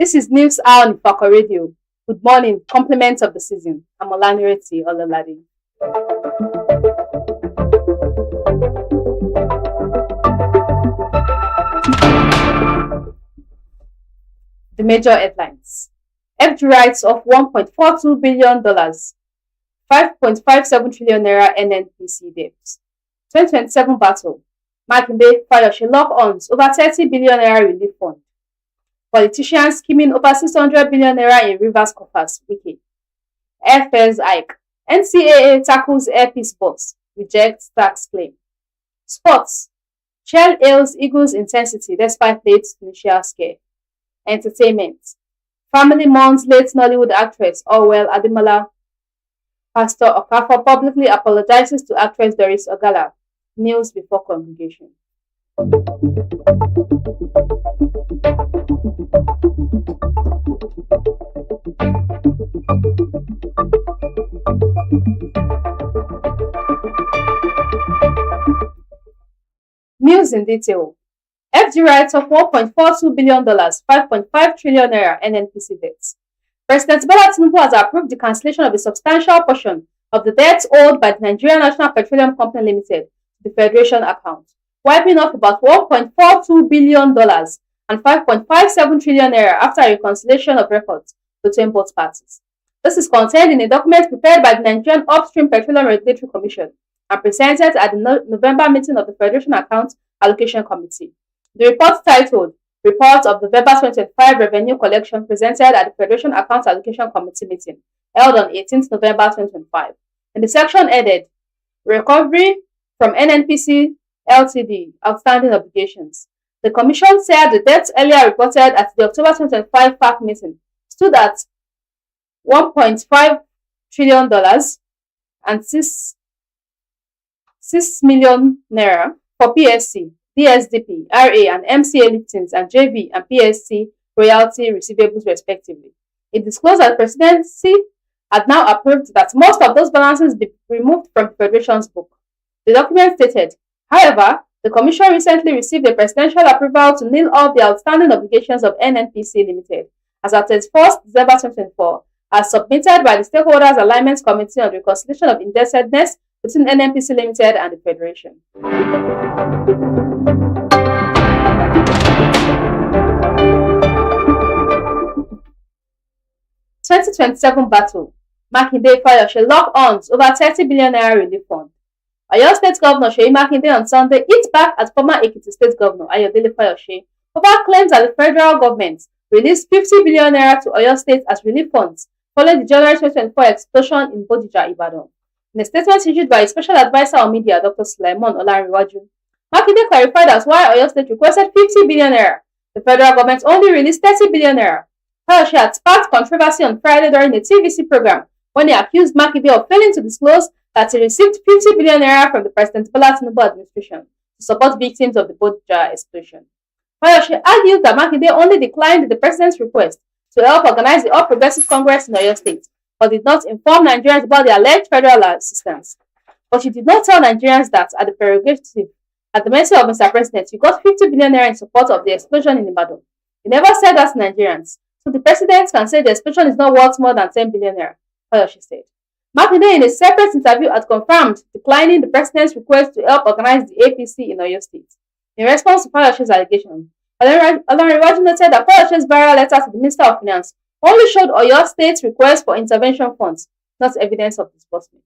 This is News Hour on Ifako Radio. Good morning, compliments of the season. I'm Olanireti, Ololade. The major headlines. FG rights of $1.42 billion, 5.57 trillion naira NNPC debt. 2027 battle. Makinde Fayose lock-ons over 30 billion naira relief fund. Politicians skimming over 600 billion naira in Rivers coffers. Wiki. Airfares hike. NCAA tackles airpeace boss. Rejects tax claim. Sports. Shell hails Eagles' intensity despite late initial scare. Entertainment. Family mourns late Nollywood actress Orwell Ademola. Pastor Okafor publicly apologizes to actress Doris Ogala. Kneels before congregation. News in detail. FG rights of $1.42 billion, 5.5 trillion naira NNPC debts. President Bola Tinubu has approved the cancellation of a substantial portion of the debts owed by the Nigerian National Petroleum Company Limited to the Federation account, wiping off about $1.42 billion and 5.57 trillion naira after a reconciliation of records between both parties. This is contained in a document prepared by the Nigerian Upstream Petroleum Regulatory Commission and presented at the November meeting of the Federation Account Allocation Committee. The report titled Report of November 2025 Revenue Collection presented at the Federation Account Allocation Committee meeting held on 18th November 2025. In the section headed Recovery from NNPC Ltd. Outstanding Obligations, the Commission said the debts earlier reported at the October 2025 FAC meeting stood at $1.5 trillion and 6 million naira for PSC, DSDP, RA and MCA liftings and JV and PSC royalty receivables respectively. It disclosed that the presidency had now approved that most of those balances be removed from the Federation's book. The document stated, however, the Commission recently received a presidential approval to nil all the outstanding obligations of NNPC Limited as at 31st December 2024, as submitted by the Stakeholders Alignment Committee on the Reconciliation of Indebtedness between NNPC Limited and the Federation. 2027 battle. Makinde Fayose lock-ons over 30 billion naira relief fund. Oyo State Governor Seyi Makinde on Sunday hit back at former Ekiti State Governor Ayodele Fayose over claims that the federal government released 50 billion naira to Oyo State as relief funds following the January 2024 explosion in Bodija, Ibadan. In a statement issued by a special advisor on media, Dr. Sulaiman Olanireti, Makinde clarified that while Oyo State requested 50 billion naira, the federal government only released 30 billion naira. Fayose had sparked controversy on Friday during a TVC program when he accused Makinde of failing to disclose that he received 50 billion naira from the President Bola Tinubu administration to support victims of the Bodija explosion. Fayose argued that Makinde only declined the president's request to help organize the All Progressive Congress in Oyo State, but did not inform Nigerians about the alleged federal assistance. But he did not tell Nigerians that at the prerogative, at the mercy of Mr. President, he got 50 billion naira in support of the explosion in Ibadan. He never said that to Nigerians, so the president can say the explosion is not worth more than 10 billion naira, Fayose said. Makinde in a separate interview had confirmed declining the president's request to help organize the APC in Oyo State. In response to Fayose's allegation, Olanireti noted that Fayose's viral letter to the Minister of Finance only showed Oyo State's request for intervention funds, not evidence of disbursement.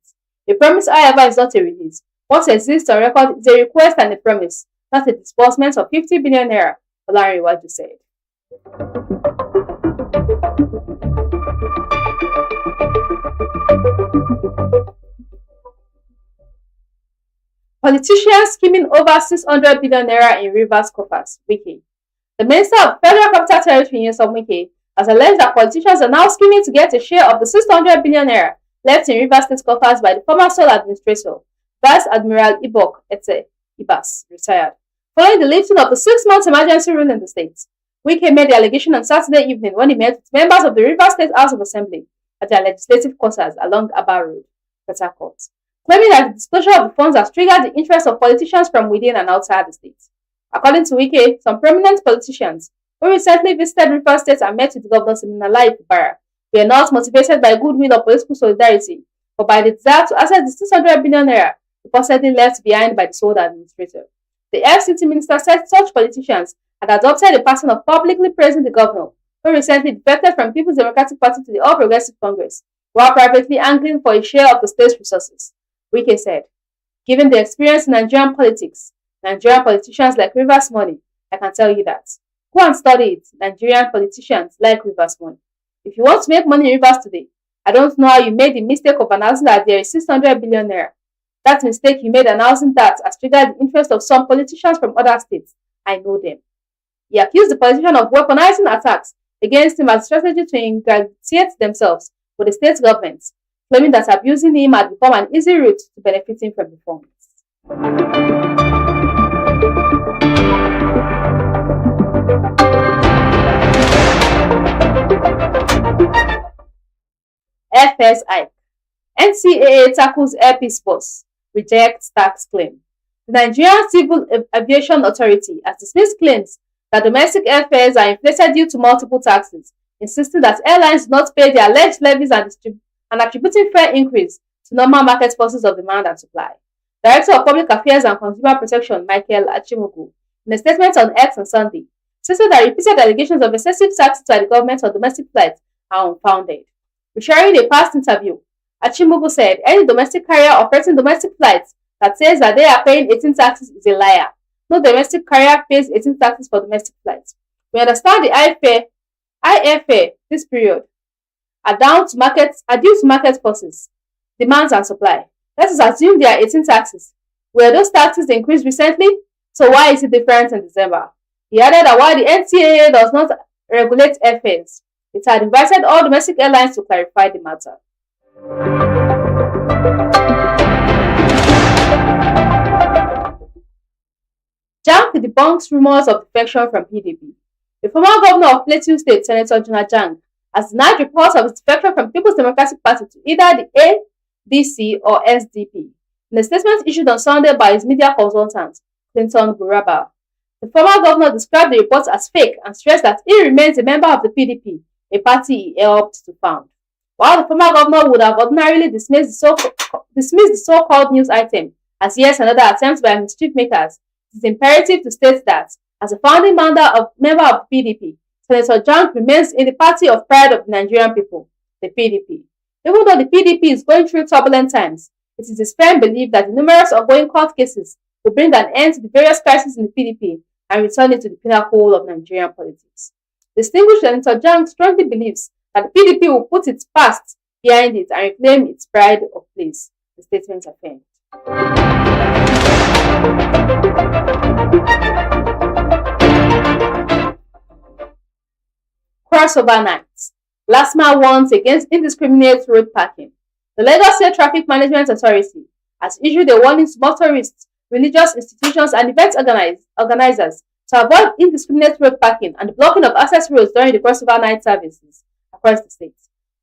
A promise, however, is not a release. What exists on record is a request and a promise, not a disbursement of 50 billion naira, Olanireti said. Politicians skimming over 600 billion naira in Rivers coffers. Wiki. The Minister of Federal Capital Territory Nyesom Wike has alleged that politicians are now scheming to get a share of the 600 billion naira left in Rivers State coffers by the former sole administrator, Vice Admiral Ibok Ete Ibas, retired. Following the lifting of the 6-month emergency rule in the state, Wike made the allegation on Saturday evening when he met with members of the Rivers State House of Assembly at their legislative quarters along Aba Road, Port Harcourt, claiming that the disclosure of the funds has triggered the interest of politicians from within and outside the state. According to Wike, some prominent politicians who recently visited Rivers State and met with Governor Siminalayi Fubara were not motivated by goodwill or political solidarity, but by the desire to access the 600 billion naira reportedly left behind by the sole administrator. The FCT minister said such politicians had adopted a pattern of publicly praising the governor, who recently defected from People's Democratic Party to the All Progressive Congress, while privately angling for a share of the state's resources. Wike said, "Given the experience in Nigerian politics, Nigerian politicians like Rivers money, I can tell you that. Go and study it. Nigerian politicians like Rivers money. If you want to make money in Rivers today, I don't know how you made the mistake of announcing that there is 600 billion naira. That mistake you made announcing that has triggered the interest of some politicians from other states. I know them." He accused the politician of weaponizing attacks against him as a strategy to ingratiate themselves with the state government, claiming that abusing him had become an easy route to benefiting from the funds. FS Ike. NCAA tackles Air Peace Force, rejects tax claim. The Nigerian Civil Aviation Authority has dismissed claims that domestic airfares are inflated due to multiple taxes, insisting that airlines do not pay their alleged levies and attributing fare increase to normal market forces of demand and supply. Director of Public Affairs and Consumer Protection Michael Achimogu, in a statement on X on Sunday, stated that repeated allegations of excessive taxes by the government on domestic flights are unfounded. Sharing a past interview, Achimogu said any domestic carrier operating domestic flights that says that they are paying 18 taxes is a liar. No domestic carrier pays 18 taxes for domestic flights. We understand the high airfare this period are due to market forces, demands and supply. Let us assume there are 18 taxes. Were those taxes increased recently? So why is it different in December? He added that while the NCAA does not regulate airfares, it had invited all domestic airlines to clarify the matter. Jang debunks rumors of defection from PDP. The former governor of Plateau State, Senator Jonah Jang, has denied reports of his defection from People's Democratic Party to either the ADC or SDP. In a statement issued on Sunday by his media consultant, Clinton Guraba, the former governor described the reports as fake and stressed that he remains a member of the PDP, a party he helped to found. While the former governor would have ordinarily dismissed the so-called news item as yet another attempt by mischief makers, it is imperative to state that, as a founding member of the PDP, Senator Jang remains in the party of pride of the Nigerian people, the PDP. Even though the PDP is going through turbulent times, it is his firm belief that the numerous ongoing court cases will bring an end to the various crises in the PDP and return it to the pinnacle of Nigerian politics. Distinguished Senator Jang strongly believes that the PDP will put its past behind it and reclaim its pride of place, the statement affirmed. Crossover nights. LASMA warns against indiscriminate road parking. The Lagos State Traffic Management Authority has issued a warning to motorists, religious institutions, and event organizers to avoid indiscriminate road parking and the blocking of access roads during the crossover night services across the state.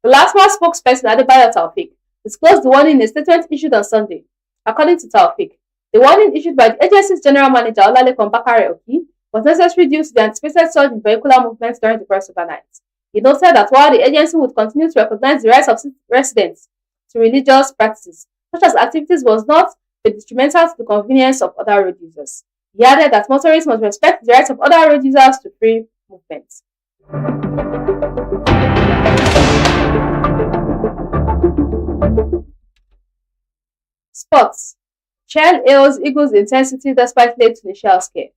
The LASMA spokesperson Adebayo Taufik disclosed the warning in a statement issued on Sunday. According to Taufik, the warning issued by the agency's general manager Olalekan Bakare Oki was necessary due to the anticipated surge in vehicular movements during the crossover night. He noted that while the agency would continue to recognize the rights of residents to religious practices, such as activities was not be detrimental to the convenience of other road users. He added that motorists must respect the rights of other road users to free movement. Sports. Chelle hails Eagles' intensity despite late initial scare.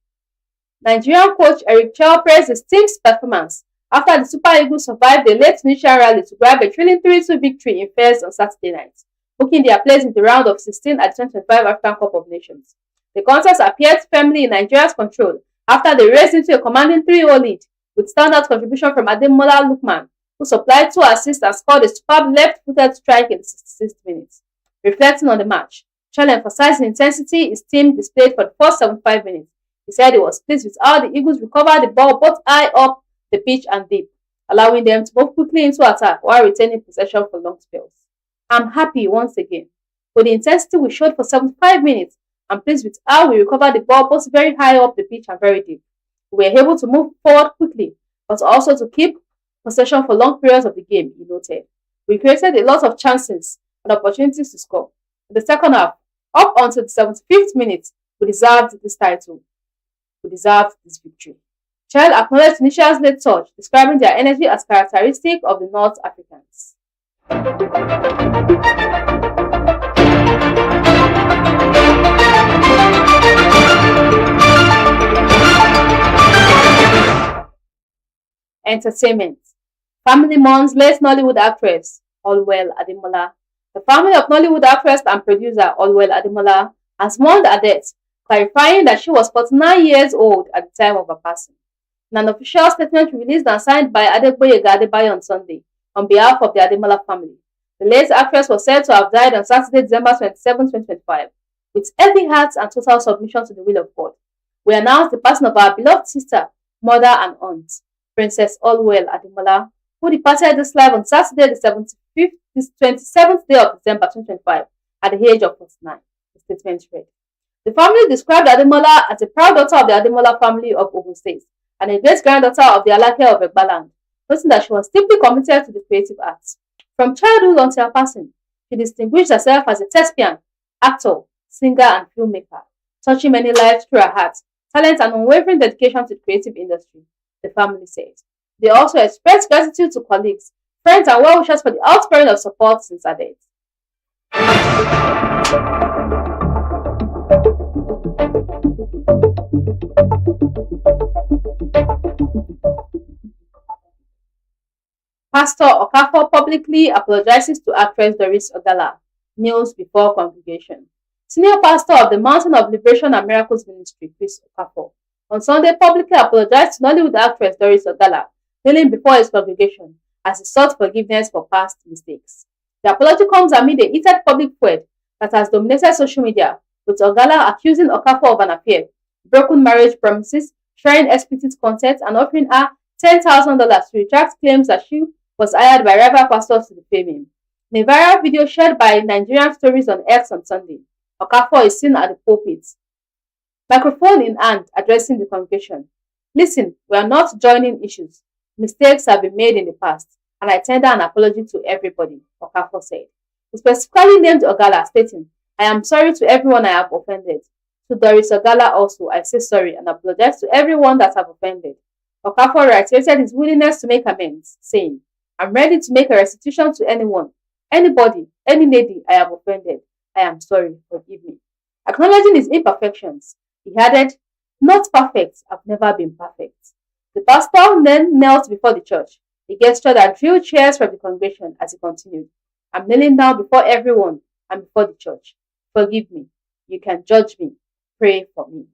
Nigerian coach Eric Chelle praised his team's performance after the Super Eagles survived a late initial rally to grab a thrilling 3-2 victory in Fez on Saturday night. booking their place in the round of 16 at the 2025 African Cup of Nations. The contest appeared firmly in Nigeria's control after they raced into a commanding 3-0 lead, with standout contribution from Ademola Lookman, who supplied 2 assists and scored a superb left-footed strike in the 66th minute. Reflecting on the match, Chelle emphasized the intensity his team displayed for the first 75 minutes. He said he was pleased with how the Eagles recovered the ball both high up the pitch and deep, allowing them to move quickly into attack while retaining possession for long spells. I'm happy once again. With the intensity we showed for 75 minutes, I'm pleased with how we recovered the ball both very high up the pitch and very deep. We were able to move forward quickly, but also to keep possession for long periods of the game, he noted. We created a lot of chances and opportunities to score. In the second half, up until the 75th minute, we deserved this title. We deserved this victory. Chelle acknowledged Tunisia's late touch, describing their energy as characteristic of the North Africans. Entertainment. Family mourns late Nollywood actress Olwell Ademola. The family of Nollywood actress and producer Olwell Ademola has mourned her death, clarifying that she was 49 years old at the time of her passing. In an official statement released and signed by Adegboyega Adebayo on Sunday, on behalf of the Ademola family, the late actress was said to have died on Saturday, December 27, 2025, with heavy hearts and total submission to the will of God. We announce the passing of our beloved sister, mother and aunt, Princess Olwell Ademola, who departed this life on Saturday, the 27th day of December 2025, at the age of 49, the statement read. The family described Ademola as a proud daughter of the Ademola family of Ogun State and a great-granddaughter of the Alake of Egbaland, noting that she was deeply committed to the creative arts. From childhood until her passing, she distinguished herself as a thespian, actor, singer, and filmmaker, touching many lives through her art, talent, and unwavering dedication to the creative industry, the family said. They also expressed gratitude to colleagues, friends, and well-wishers for the outpouring of support since her death. Pastor Okafor publicly apologizes to actress Doris Ogala, kneels before congregation. Senior pastor of the Mountain of Liberation and Miracles Ministry, Chris Okafor, on Sunday publicly apologized to Nollywood actress Doris Ogala, kneeling before his congregation as he sought forgiveness for past mistakes. The apology comes amid a heated public feud that has dominated social media, with Ogala accusing Okafor of an affair, broken marriage promises, sharing explicit content, and offering her $10,000 to retract claims that she was hired by rival pastors to defame him. In a viral video shared by Nigerian Stories on X on Sunday, Okafor is seen at the pulpit, microphone in hand, addressing the congregation. Listen, we are not joining issues. Mistakes have been made in the past, and I tender an apology to everybody, Okafor said. He specifically named Ogala, stating, I am sorry to everyone I have offended. To Doris Ogala also, I say sorry and apologize to everyone that I have offended. Okafor reiterated his willingness to make amends, saying, I'm ready to make a restitution to anyone, anybody, any lady I have offended. I am sorry, forgive me. Acknowledging his imperfections, he added, not perfect, I've never been perfect. The pastor then knelt before the church. He gestured and drew chairs from the congregation as he continued. I'm kneeling down before everyone and before the church. Forgive me. You can judge me. Pray for me.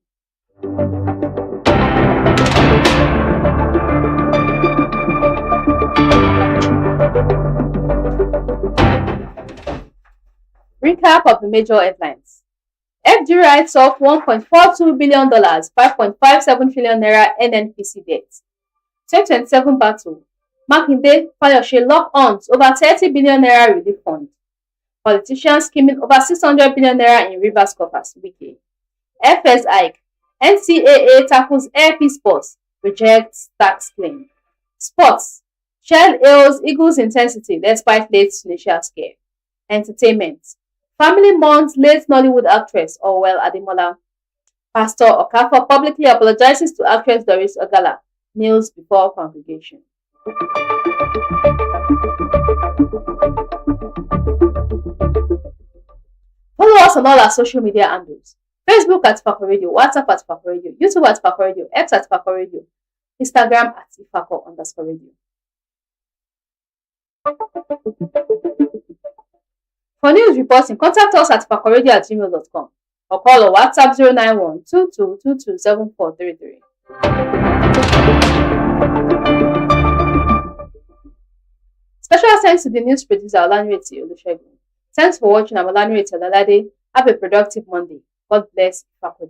Recap of the major headlines. FD writes off $1.42 billion, 5.57 trillion naira NNPC debt. 2027 battle. Makinde, Fayoshe lock ons over 30 billion naira relief fund. Politicians skimming over 600 billion naira in Rivers coffers. Wiki. FS hike. NCAA tackles airp sports. Rejects tax claim. Sports. Chelle hails Eagles' intensity despite late Tunisia scare. Entertainment. Family mourns late Nollywood actress Olwell Ademola. Pastor Okafor publicly apologizes to actress Doris Ogala, kneels before congregation. Follow us on all our social media handles. Facebook at Ifako Radio, WhatsApp at Ifako Radio, YouTube at Ifako Radio, X at Ifako Radio, Instagram at Ifako_radio. For news reporting, contact us at ifakoradio@gmail.com or call or WhatsApp 091-2222-7433. Special thanks to the news producer Olanireti. Thanks for watching. I'm Olanireti Ololade. Have a productive Monday. God bless Ifako.